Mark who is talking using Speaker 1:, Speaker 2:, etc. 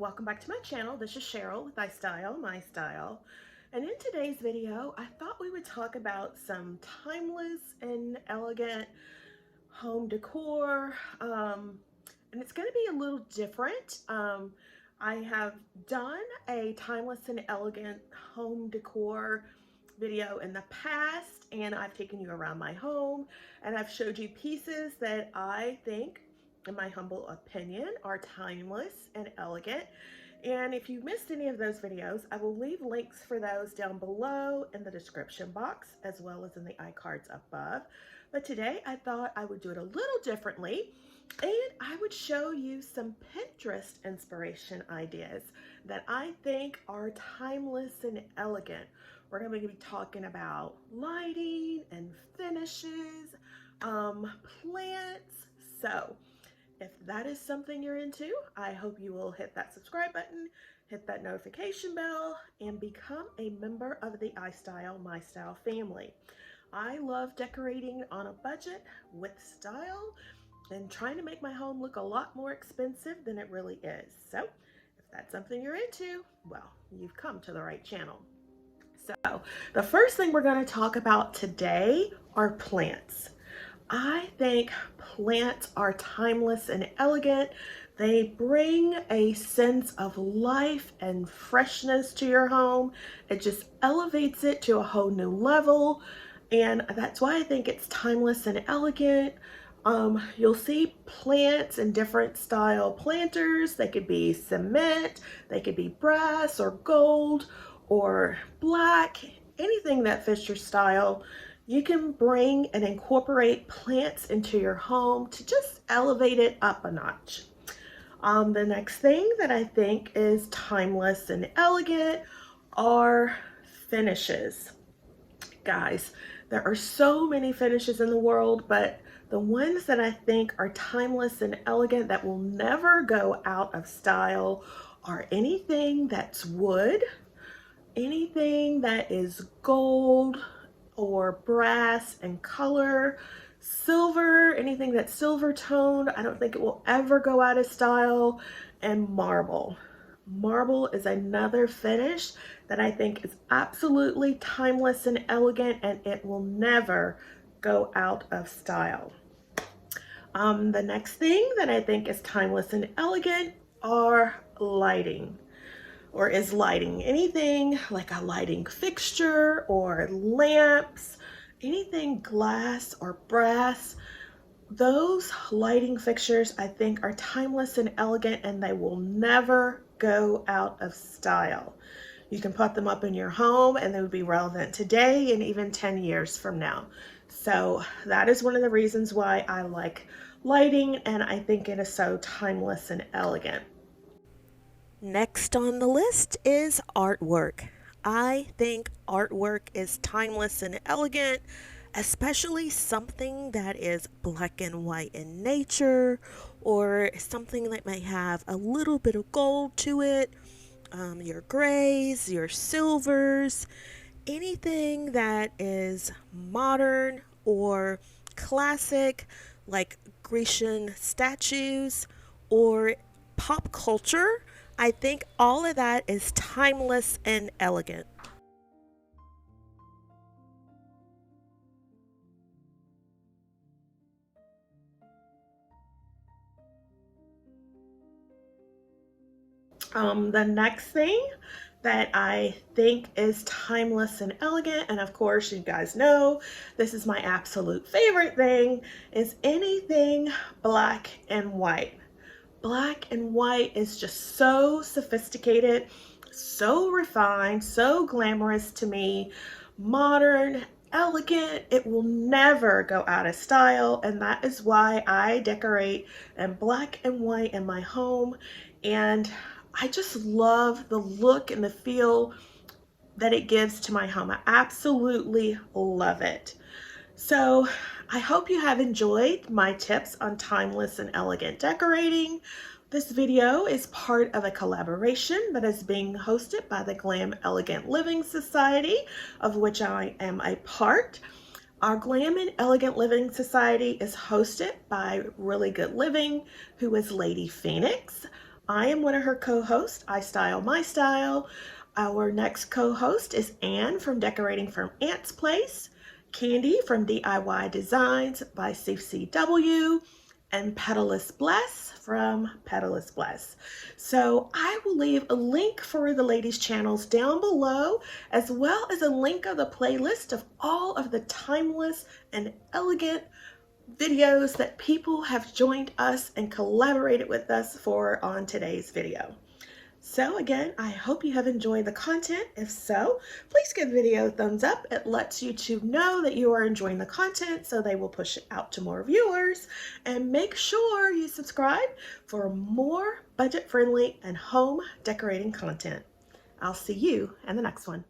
Speaker 1: welcome back to my channel. This is Cheryl with iStylEMYSTYLE. And in today's video, I thought we would talk about some timeless and elegant home decor. And it's going to be a little different. I have done a timeless and elegant home decor video in the past, and I've taken you around my home and I've showed you pieces that I think, in my humble opinion, are timeless and elegant. And if you missed any of those videos, I will leave links for those down below in the description box as well as in the iCards above. But today I thought I would do it a little differently, and I would show you some Pinterest inspiration ideas that I think are timeless and elegant. We're going to be talking about lighting and finishes, plants. So if that is something you're into, I hope you will hit that subscribe button, hit that notification bell, and become a member of the iStylEMYSTYLE family. I love decorating on a budget with style and trying to make my home look a lot more expensive than it really is. So if that's something you're into, well, you've come to the right channel. So the first thing we're going to talk about today are plants. I think plants are timeless and elegant. They bring a sense of life and freshness to your home. It just elevates it to a whole new level. And that's why I think it's timeless and elegant. You'll see plants in different style planters. They could be cement, they could be brass or gold or black, anything that fits your style. You can bring and incorporate plants into your home to just elevate it up a notch. The next thing that I think is timeless and elegant are finishes. Guys, there are so many finishes in the world, but the ones that I think are timeless and elegant that will never go out of style are anything that's wood, anything that is gold or brass in color, silver, anything that's silver toned. I don't think it will ever go out of style. And marble. Marble is another finish that I think is absolutely timeless and elegant, and it will never go out of style. The next thing that I think is timeless and elegant are lighting. Or is lighting. Anything like a lighting fixture or lamps, anything glass or brass. Those lighting fixtures I think are timeless and elegant, and they will never go out of style. You can put them up in your home and they would be relevant today and even 10 years from now. So that is one of the reasons why I like lighting, and I think it is so timeless and elegant. Next on the list is artwork. I think artwork is timeless and elegant, especially something that is black and white in nature, or something that may have a little bit of gold to it, your grays, your silvers, anything that is modern or classic, like Grecian statues or pop culture. I think all of that is timeless and elegant. The next thing that I think is timeless and elegant, and of course you guys know this is my absolute favorite thing, is anything black and white. Black and white is just so sophisticated, so refined, so glamorous to me, modern, elegant. It will never go out of style, and that is why I decorate in black and white in my home. And I just love the look and the feel that it gives to my home. I absolutely love it. So I hope you have enjoyed my tips on timeless and elegant decorating. This video is part of a collaboration that is being hosted by the Glam Elegant Living Society, of which I am a part. Our Glam and Elegant Living Society is hosted by Really Good Living, who is Lady Phoenix. I am one of her co-hosts, iStylEMYSTYLE. Our next co-host is Anne from Decorating from Ant's Place, Candy from DIY Designs by CCW, and Petalist Bless from Petalist Bless. So I will leave a link for the ladies' channels down below, as well as a link of the playlist of all of the timeless and elegant videos that people have joined us and collaborated with us for on today's video. So again, I hope you have enjoyed the content. If so, please give the video a thumbs up. It lets YouTube know that you are enjoying the content, so they will push it out to more viewers. And make sure you subscribe for more budget-friendly and home decorating content. I'll see you in the next one.